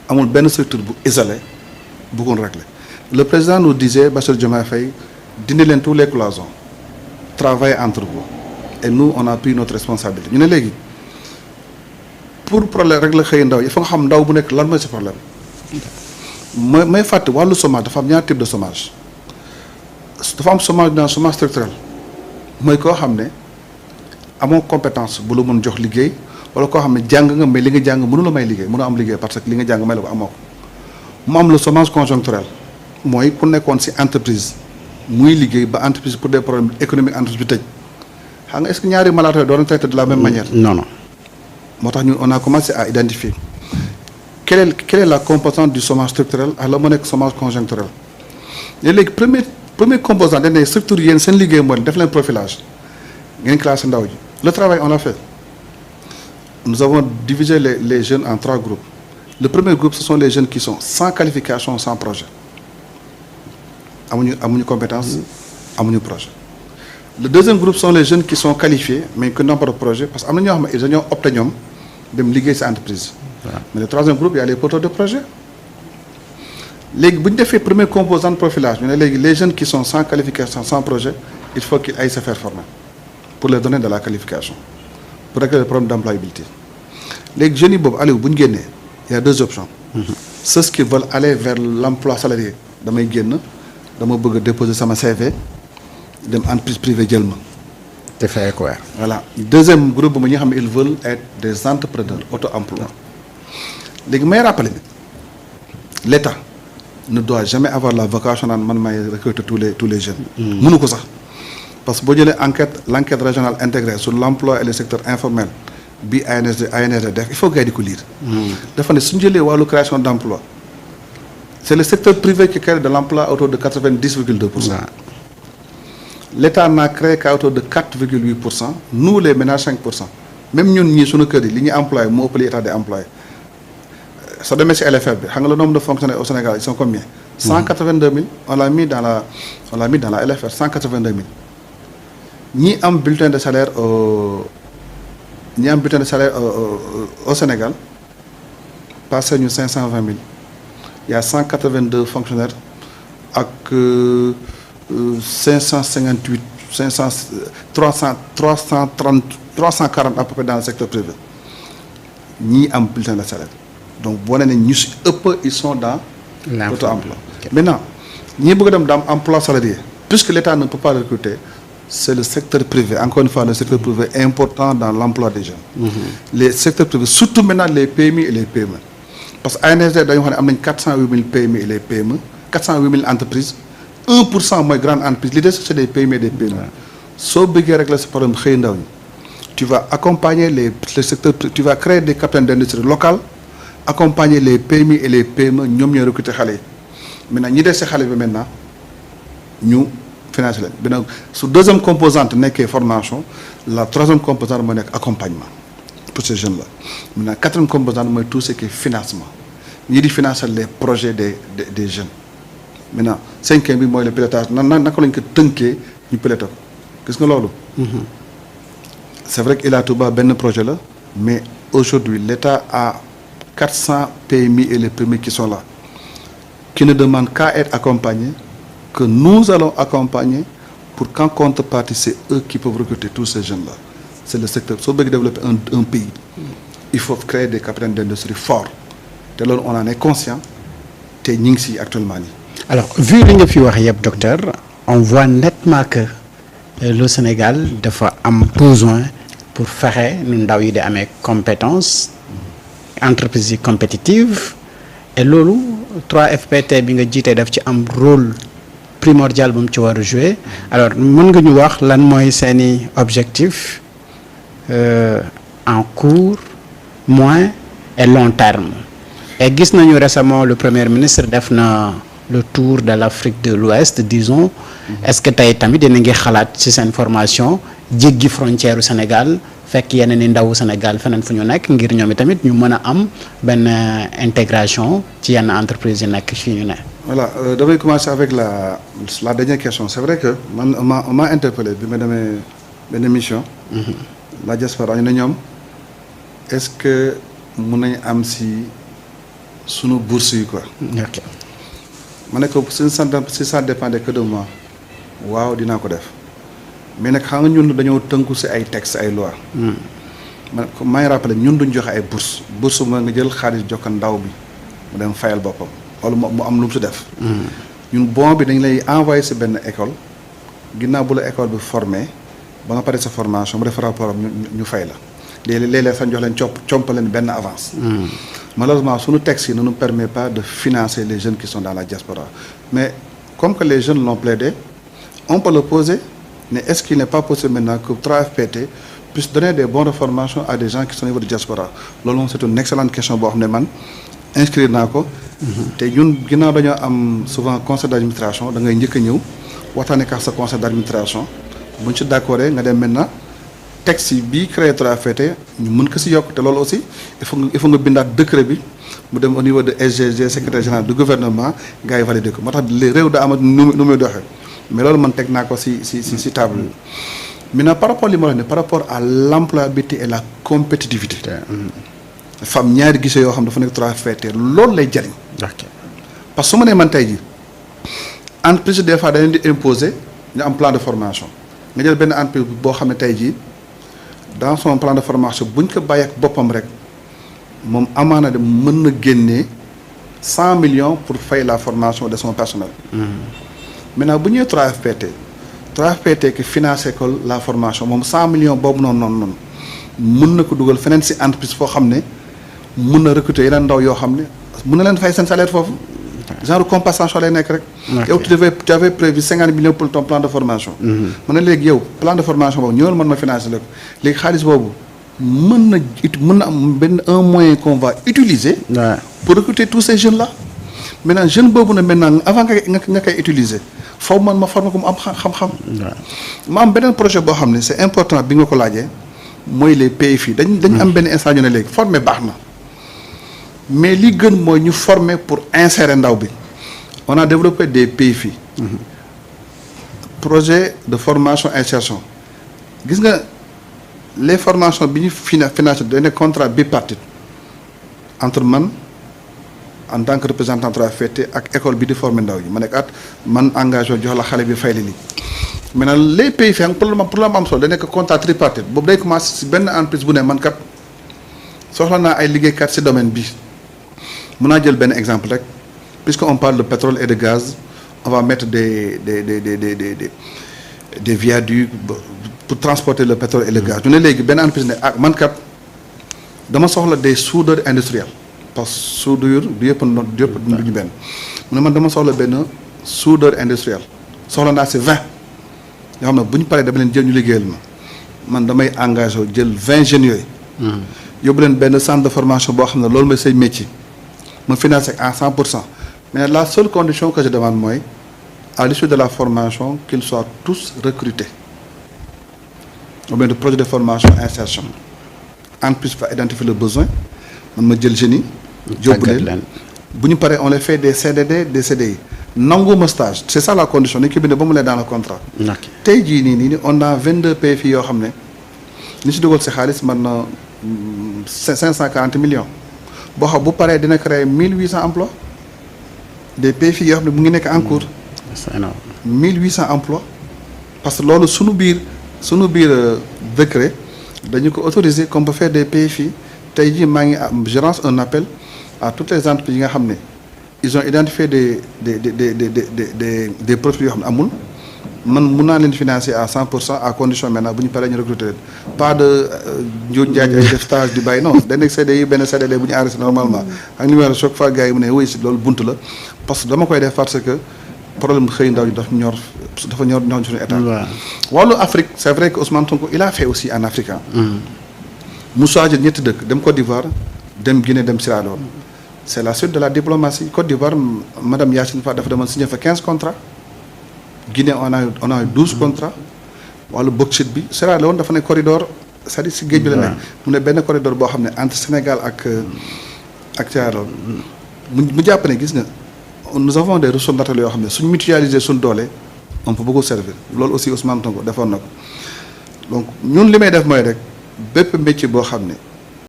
amul benn structure bu isolé bu ko régler. Le président nous disait Bassirou Diomaye Faye dindi leen tous les cloisons travailler entre vous et nous on a pris notre responsabilité ñu ne léegi pour problème régler xëy ndaw yi fa nga xam ndaw bu nekk lan mooy sa problème may fàtte wàllu chômage dafa am ñaar type de chômage dafa am chômage dans chômage structurel mooy koo xam ne amoo compétence bu la mën jox liggéey wala koo xam ne jàng nga mais li nga jàng mënu la may liggéey mënu am liggéey parce que li nga jàng may la ko amoo ko mu am le chômage conjoncturel mooy ku nekkoon ci entreprise muy liggéey ba entreprise pour des problèmes économiques entreprise bi tëj xam nga est-ce que ñaari malades yooyu doon traité de la même manière. non. moo tax ñun on a commencé à identifier quelle est la composante du chômage structurel ak la mu nekk chômage conjoncturel léegi premier composant dañ ne structure yéen seen liggéey mooy def leen profilage ngeen classé ndaw ji le travail on l'a fait nous avons divisé les jeunes en 3 groupes le premier groupe ce sont les jeunes qui sont sans qualification sans projet amuñu compétence amuñu projet. Le deuxième groupe sont les jeunes qui sont qualifiés mais qui n'ont pas de projet parce que am na ñoo xam ne dañoo opté ñoom dem liggéey ci entreprise. Mais le troisième groupe il y a les porteurs de projet. léegi bu ñu defee premier composant de profilage ñu ne léegi les jeunes qui sont sans qualification sans projet il faut qu'ils aillent se faire former pour leur donner de la qualification pour régler le problème d'employabilité léegi jeunes yi boobu Aliou bu ñu génnee il y a 2 options. Ceux qui veulent aller vers l'emploi salarié damay génn dama bëgg a déposer sama CV dem entreprise privée jël ma. te fay ko weer. voilà deuxième groupe bi ñi nga xam ne ils veulent être des entrepreneurs auto-emploi léegi may rappeler l'État ne doit jamais avoir la vocation naan man may recruter tous les jeunes. mënu ko sax parce que boo jëlee l'enquête régionale intégrée sur l'emploi et le secteur informel bi ANSD def il faut gars yi di ko lire. dafa ne suñu jëlee wàllu création d'emploi c'est le secteur privé qui crée de l'emploi autour de 90,2%. L'État n'a créé qu'à autour de 4,8%. Nous les ménages 5%. Même ñun ñii suñu kër yi li ñu employé moo ëpp li État di employé soo demee ci LFR bi xam nga le nombre de fonctionnaires au Sénégal ils sont combien? 182 000 on l'a mis dans la LFR 182 000 ñi am bulletin de salaire au Sénégal passé ñu 520 000 il y a 182 fonctionnaires ak 558 340 à peu près dans le secteur privé ñii am bulletin de salaire donc boo nee ne ñu si ëpp ils sont dans l'auto-emploi. Maintenant ñi bëgg a dem dans emploi salarié puisque l'État ne peut pas recruter c'est le secteur privé encore une fois le secteur privé est important dans l'emploi des jeunes. Les secteurs privés surtout maintenant les PMI et les PME parce que ANSD dañoo xam ne am nañ 408 000 PMI et les PME 408 000 entreprises 1% mooy grande entreprise l'idée c'est des PME et des PME soo bëggee régler ce problème xëy ndaw ñi tu vas accompagner les secteurs tu vas créer des capitaines d'industrie locales accompagner les PMI et les PME ñoom ñooy recruter xale yi maintenant ñi des ci xale bi maintenant ñu financer leen beneen su deuxième composante nekkee formation la troisième composante mooy nekk accompagnement pour ces jeunes là maintenant quatrième composante mooy tout ce qui est financement ñi di financer les projets des jeunes maintenant cinquième bi mooy le pilotage naka lañ ko tënkee ñu piloté ko gis nga loolu. C'est vrai que Ila Touba benn projet la mais aujourd'hui l'État a 400 PMI et les PMI qui sont là qui ne demandent qu'à être accompagnés que nous allons accompagner pour qu'en contrepartie c'est eux qui peuvent recruter tous ces jeunes là c'est le secteur soo bëgg développer un pays il faut créer des capitaines d'industrie forts te loolu on en est conscient te ñu ngi ci actuellement nii. Alors vu li nga fi wax yëpp docteur on voit nettement que le Sénégal dafa am besoin pour fexe nu ndaw yi di amee compétence entreprise yi compétitive et loolu 3FPT bi nga jiitee daf ci am rôle primordial bu mu ci war a jouer alors mën nga ñu wax lan mooy seeni objectif en court moyen et long terme et gis nañu récemment le premier ministre def na le tour de l'Afrique de l'Ouest disons est-ce que tey tamit dina ngi xalaat ci seen formation jéggi frontière u Sénégal fekk yeneen i ndawu Sénégal feneen fu ñu nekk ngir ñoom tamit ñu mën a am benn intégration ci yenn entreprise yi nekk fii ñu ne. Voilà damay commencer avec la dernière question c'est vrai que man on m'a interpellé bi ma demee benn mission. la diaspora ñu ne ñoom est-ce que mën nañu am si sunu bourse yi quoi. ok ma ne ko si ça dépendait que de moi waaw dinaa ko def mais nag xam nga ñun dañoo tënku si ay textes ay lois. man maa ngi rappelé ñun duñ joxe ay bourse mooy nga jël xaalis jox ko ndaw bi mu dem fayal boppam wala mu am lu mu si def. ñun bon bi dañ lay envoyé si benn école ginnaaw bu la école bi formé ba nga pare sa formation mu def rapport am ñu fay la léeg-léeg sax jox leen comp leen benn avance. Malheureusement suñu texte yi ne nous permet pas de financer les jeunes qui sont dans la diaspora mais comme que les jeunes l'ont plaidé on peut le poser mais est-ce qu'il n'est pas possible maintenant que 3FPT puisse donner des bons de formation à des gens qui sont au niveau de diaspora loolu moom c'est une excellente question boo xam ne man inscrire naa ko. te ñun ginnaaw dañoo am souvent conseil d'administration da ngay njëkk a ñëw waxtaanee ak sa conseil d'administration buñ ci d'accord nga dem maintenant texte yi bii créé 3FPT ñu mën ko si yokk te loolu aussi il faut nga bindaat décret bi mu dem au niveau de SGG secrétaire général du gouvernement gars yi validé ko moo tax réew daa amat nu muy doxee mais loolu man teg naa ko si table bi. maintenant par rapport li ma wax ne par rapport à l'employabilité et la compétitivité. dafa am ñaari gisee yoo xam dafa nekk 3FPT loolu lay jariñ. parce que su ma nee man tey jii entreprise des fois dañ leen di imposer ñu am plan de formation nga jël benn entreprise boo xam ne tey jii dans son plan de formation buñ ko bàyyi ak boppam rek moom amaana de mën na génnee 100 millions pour fay la formation de son personnel. maintenant bu ñëwee 3FPT ki financé ko la formation moom 100 millions boobu noonu mën na ko dugal feneen si entreprise foo xam ne mën na recruter yeneen ndaw yoo xam ne mën na leen fay seen salaire foofu. genre compensation lay nekk rek. yow tu avais prévu 50 millions pour ton plan de formation. ma ne léegi yow plan de formation boobu ñëwal mën ma financer la ko léegi xaalis boobu mën na am benn un moyen qu'on va utiliser. pour recruter tous ces jeunes là. maintenant jeune boobu na maintenant avant nga koy utiliser foofu man ma former ko mu am xam-xam. ma am beneen projet boo xam ne c'est important bi nga ko laajee mooy les PFI dañ am benn instant ñu ne léegi former baax na. mais li gën mooy ñu former pour insérer ndaw bi on a développé des PFI. projet de formation insertion gis nga les formations bi ñu financé dañ ne contrat bipartite entre man en tant que représentant 3FPT ak école bi di former ndaw yi ma nekk man engagé jox la xale bi fay li maintenant les PFI am pour la am solo da nekk contrat tripartite boobu day commencé si benn entreprise bu ne man kat soxla naa ay liggéeykat si domaine bi. mën naa jël benn exemple rek puisqu'on parle de pétrole et de gaz on va mettre des viaducs pour transporter le pétrole et le gaz ñu ne léegi benn entreprise ne man kat dama soxla des soudeurs industriels parce que soudure du yëpp du ñu benn mu ne man dama soxla benn soudeur industriel soxla naa si 20 yoo xam ne bu ñu paree dama leen jël ñu liggéeyal man damay engagé jël 20 jeunes yooyu. yóbbu leen benn centre de formation boo xam ne loolu mooy say métier. me financer à 100%. Mais la seule condition que je demande, moi, à l'issue de la formation, qu'ils soient tous recrutés. Ou bien de projet de formation insertion. En plus, pour identifier le besoin, on me dit le génie, on les fait des CDD, des CDI. Non stage, c'est ça la condition. L'équipe est dans le contrat. On a 22 PFI. Nous avons 540 millions. boo xam bu paree dina créer 1800 emplois des PFI yoo xam ne mu ngi nekk en cours. c'est énorme 1800 emplois parce que loolu sunu biir décret dañu ko autoriser comme ba faire des PFI tey jii maa ngi am je lance un appel à toutes les entreprises yi nga xam ne ils ont identifié des profils yoo xam ne amul man mun naa leen financer à 100% à condition maintenant bu ñu paree ñu recruter leen pas de njuuj njaaj ay def stage di bàyyi non dañ nekk CDI benn CDD bu ñu enregistré normalement ak numéro chaque fois gars yi mu ne oui si loolu bunt la parce que dama koy def parce que problème xëy ndaw ñi dafa ñor suñu état. wàllu Afrique c'est vrai que Ousmane Sonko il a fait aussi en Afrique mu choisir ñetti dëkk dem Côte d'Ivoire dem Guinée dem Sierra Leone c'est la suite de la diplomatie Côte d'Ivoire madame Yacine Fall dafa demoon signer fa 15 contrats. Guinée on a 12 contrats wala bauxite bi Sierra Leone dafa ne corridor c'est-à-dire si géej bi la nekk mu ne benn corridor boo xam ne entre Sénégal ak Sierra Leone mu jàpp ne gis nga nous avons des ressources naturelles yoo xam ne suñ mutualiser suñ doole on peut beaucoup servir loolu aussi Ousmane Sonko defoon na ko donc ñun li may def mooy rek bépp métier boo xam ne